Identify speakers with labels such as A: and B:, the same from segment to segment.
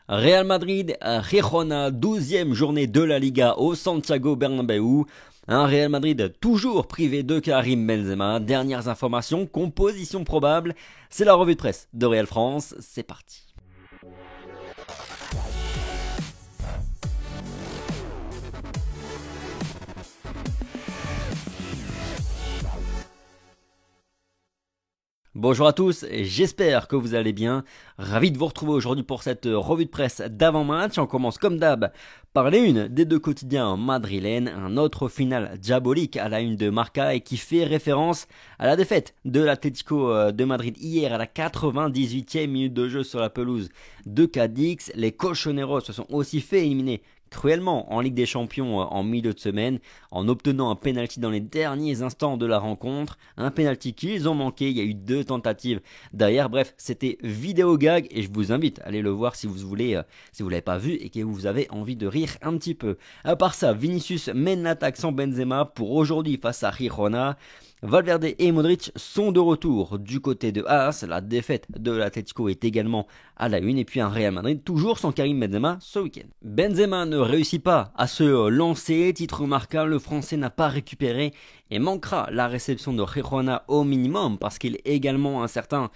A: Real Madrid, Girona, 12e journée de la Liga au Santiago Bernabéu. Un Real Madrid toujours privé de Karim Benzema. Dernières informations, composition probable. C'est la revue de presse de Real France. C'est parti. Bonjour à tous, j'espère que vous allez bien. Ravi de vous retrouver aujourd'hui pour cette revue de presse d'avant-match. On commence comme d'hab par les unes des deux quotidiens madrilènes. Un autre final diabolique à la une de Marca et qui fait référence à la défaite de l'Atlético de Madrid hier à la 98e minute de jeu sur la pelouse de Cadix. Les Colchoneros se sont aussi fait éliminer cruellement en Ligue des Champions en milieu de semaine en obtenant un penalty dans les derniers instants de la rencontre, un penalty qu'ils ont manqué. Il y a eu 2 tentatives derrière. Bref, c'était vidéo gag et je vous invite à aller le voir si vous voulez, si vous l'avez pas vu et que vous avez envie de rire un petit peu. À part ça, Vinicius mène l'attaque sans Benzema pour aujourd'hui face à Girona. Valverde et Modric sont de retour du côté de As. La défaite de l'Atlético est également à la une. Et puis un Real Madrid toujours sans Karim Benzema ce week-end. Benzema ne réussit pas à se lancer. Titre Marca, le français n'a pas récupéré et manquera la réception de Girona au minimum parce qu'il est également incertain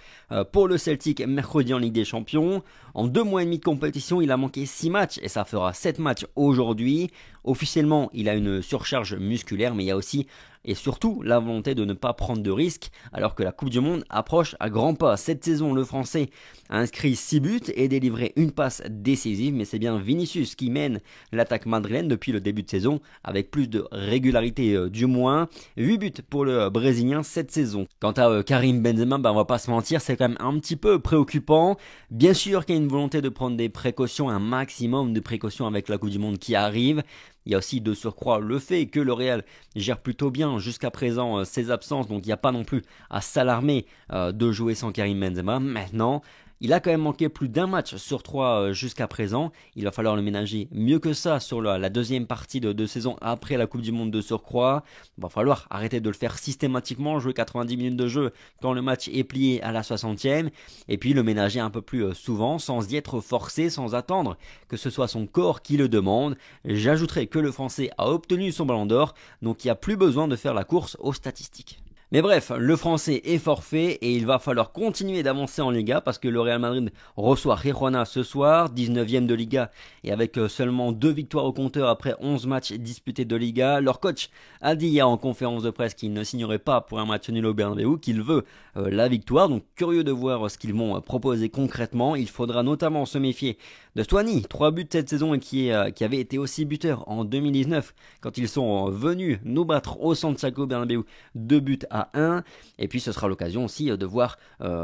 A: pour le Celtic mercredi en Ligue des Champions. En 2 mois et demi de compétition, il a manqué 6 matchs et ça fera 7 matchs aujourd'hui. Officiellement, il a une surcharge musculaire, mais il y a aussi et surtout la volonté de ne pas prendre de risques alors que la Coupe du Monde approche à grands pas. Cette saison, le Français a inscrit 6 buts et délivré une passe décisive, mais c'est bien Vinicius qui mène l'attaque madrilène depuis le début de saison avec plus de régularité du moins. 8 buts pour le Brésilien cette saison. Quant à Karim Benzema, on va pas se mentir, c'est quand même un petit peu préoccupant. Bien sûr qu'il y a une volonté de prendre des précautions, un maximum de précautions avec la Coupe du Monde qui arrive. Il y a aussi de surcroît le fait que le Real gère plutôt bien jusqu'à présent ses absences, donc il n'y a pas non plus à s'alarmer de jouer sans Karim Benzema. Maintenant, il a quand même manqué plus d'un match sur 3 jusqu'à présent. Il va falloir le ménager mieux que ça sur la deuxième partie de saison après la Coupe du Monde de surcroît. Il va falloir arrêter de le faire systématiquement, jouer 90 minutes de jeu quand le match est plié à la 60e. Et puis le ménager un peu plus souvent sans y être forcé, sans attendre que ce soit son corps qui le demande. J'ajouterai que le Français a obtenu son ballon d'or, donc il n'y a plus besoin de faire la course aux statistiques. Mais bref, le Français est forfait et il va falloir continuer d'avancer en Liga parce que le Real Madrid reçoit Girona ce soir, 19e de Liga et avec seulement 2 victoires au compteur après 11 matchs disputés de Liga. Leur coach a dit hier en conférence de presse qu'il ne signerait pas pour un match nul au Bernabéu, qu'il veut la victoire. Donc curieux de voir ce qu'ils vont proposer concrètement. Il faudra notamment se méfier de Stuani, 3 buts cette saison et qui avait été aussi buteur en 2019 quand ils sont venus nous battre au Santiago Bernabéu, 2 buts à 1. Et puis ce sera l'occasion aussi de voir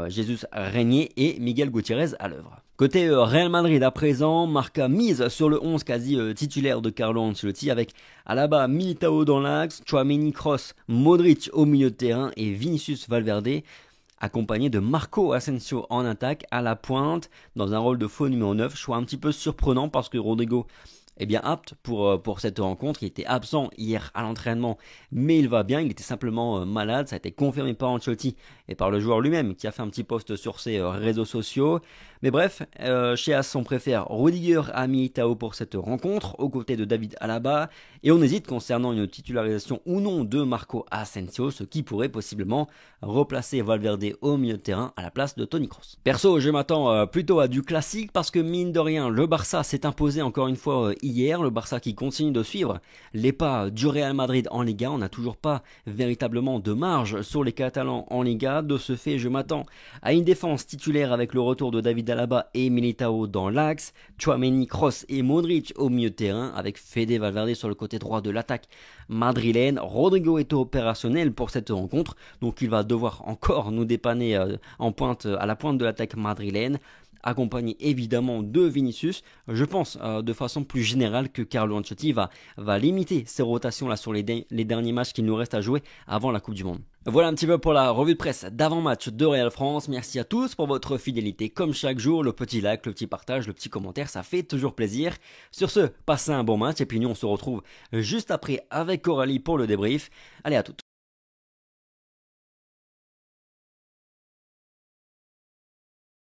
A: Jesus régner et Miguel Gutiérrez à l'œuvre. Côté Real Madrid à présent, Marca mise sur le 11 quasi titulaire de Carlo Ancelotti avec Alaba, Militao dans l'axe, Tchouaméni, Kroos, Modric au milieu de terrain et Vinicius Valverde accompagné de Marco Asensio en attaque à la pointe dans un rôle de faux numéro 9. Choix un petit peu surprenant parce que Rodrigo est bien apte pour cette rencontre. Il était absent hier à l'entraînement, mais il va bien. Il était simplement malade. Ça a été confirmé par Ancelotti et par le joueur lui-même qui a fait un petit post sur ses réseaux sociaux. Mais bref, chez As, on préfère Rudiger à Militao pour cette rencontre, aux côtés de David Alaba. Et on hésite concernant une titularisation ou non de Marco Asensio, ce qui pourrait possiblement replacer Valverde au milieu de terrain à la place de Toni Kroos. Perso, je m'attends plutôt à du classique parce que mine de rien, le Barça s'est imposé encore une fois hier. Le Barça qui continue de suivre les pas du Real Madrid en Liga. On n'a toujours pas véritablement de marge sur les Catalans en Liga. De ce fait, je m'attends à une défense titulaire avec le retour de David Alaba et Militao dans l'axe, Tchouaméni, Kroos et Modric au milieu de terrain avec Fede Valverde sur le côté droit de l'attaque madrilène. Rodrigo est opérationnel pour cette rencontre, donc il va devoir encore nous dépanner à la pointe de l'attaque madrilène, accompagné évidemment de Vinicius. Je pense de façon plus générale que Carlo Ancelotti va limiter ses rotations là sur les derniers matchs qu'il nous reste à jouer avant la Coupe du Monde. Voilà un petit peu pour la revue de presse d'avant-match de Real France. Merci à tous pour votre fidélité. Comme chaque jour, le petit like, le petit partage, le petit commentaire, ça fait toujours plaisir. Sur ce, passez un bon match et puis nous on se retrouve juste après avec Coralie pour le débrief. Allez, à toutes.